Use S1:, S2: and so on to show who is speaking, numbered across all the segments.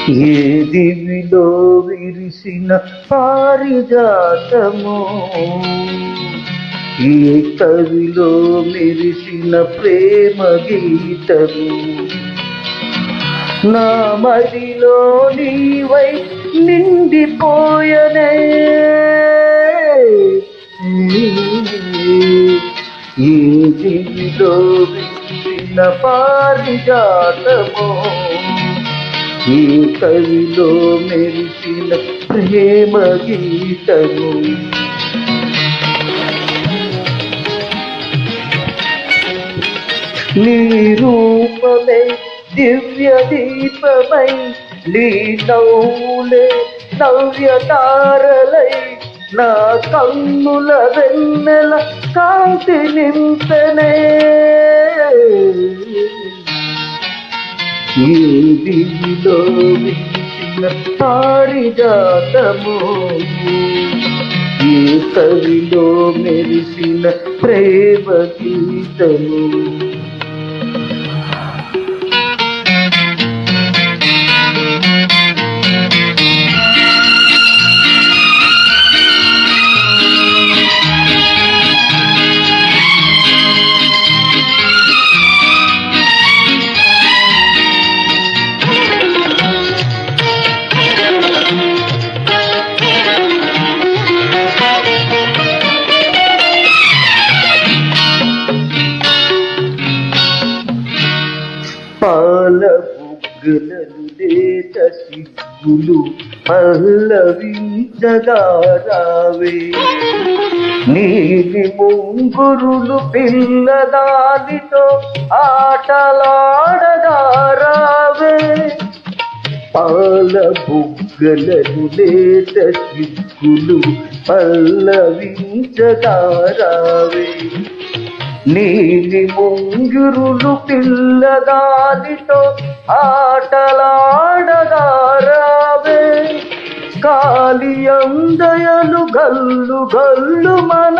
S1: ఏ దివిలో విరిసిన పారిజాతము, ఏ కవిలో మెరిసిన ప్రేమ గీతము, నా మదిలో నీవై నిండిపోయనే. ఏ దివిలో విరిసిన పారిజాతము, ఈ కవిలో మెరిసిన ప్రేమ గీతము. నీ రూపమై దివ్య దీపమై, నీ నవ్వులే నవ్య తారలై, నా కన్నుల వెన్నెల కాంతి నింపెనే. ఈ దివిలో విరిసిన పారిజాతము, ఈ కవిలో మెరిసిన ప్రేమ గీతము. పాల బుగ్గలను లేత సిగ్గులు పల్లవించగా రావే, నీలి ముంగురులు పిల్లదానితో ఆటలాడగా రావే. పాల బుగ్గలను లేత సిగ్గులు పల్లవించగా రావే, నీలి ముంగురులు పిల్లదానితో ఆటలాడగా రావే. కాలి అందయలు గల్లు గల్లు మన,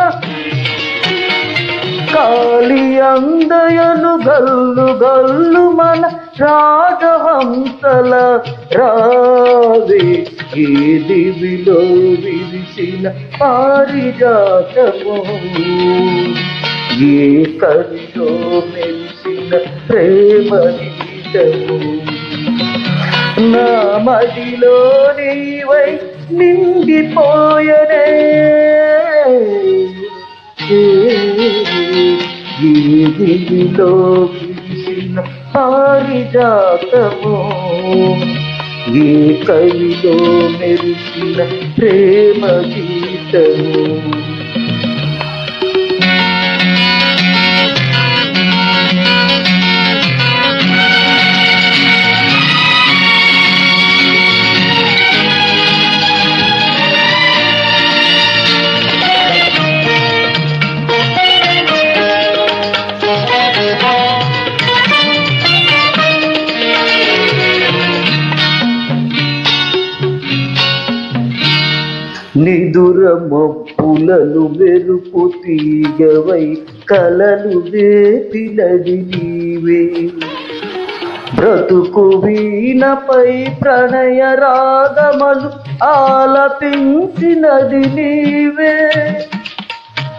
S1: కాలి అందయలు గల్లు గల్లు మన రాజహంసల రావే. ఏ దివిలో విరిసిన పారిజాతము, ఏ కవిలో మెరిసిన ప్రేమ గీతము, నా మదిలో నీవై నిండిపోయనే. ఏ దివిలో విరిసిన పారిజాతము, ఏ కవిలో మెరిసిన ప్రేమ గీతము. నిదుర మబ్బులను మెరుపు తీగవై కలలు వేపినది నీవే, బ్రతుకు వీణపై ప్రణయ రాగమలు ఆలపించినది నీవే.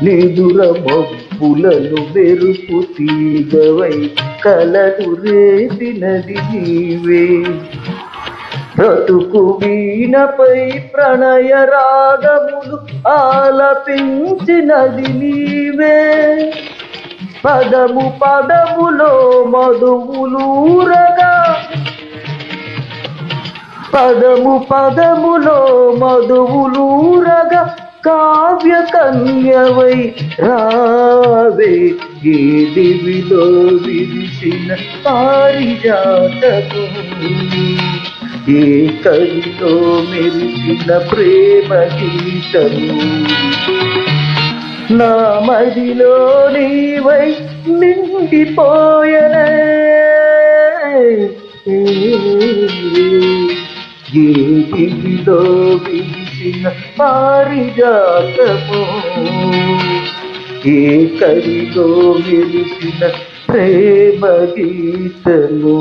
S1: నిదుర మబ్బులను మెరుపు తీగవై కలలు రేపినది నీవే, బ్రతుకు వీణపై ప్రణయ రాగములు ఆలపించినది నీవే. పదము పదములో మధువులూరగా, పదము పదములో మధువులూరగా కావ్య కన్యవై రావే. ఏ దివిలో విరిసిన పారిజాతము, ఏ కవిలో మెరిసిన ప్రేమ గీతము, నా మదిలో నీవై నిండిపోయనే. ఏ దివిలో విరిసిన పారిజాతము, ఏ కవిలో మెరిసిన ప్రేమ గీతము.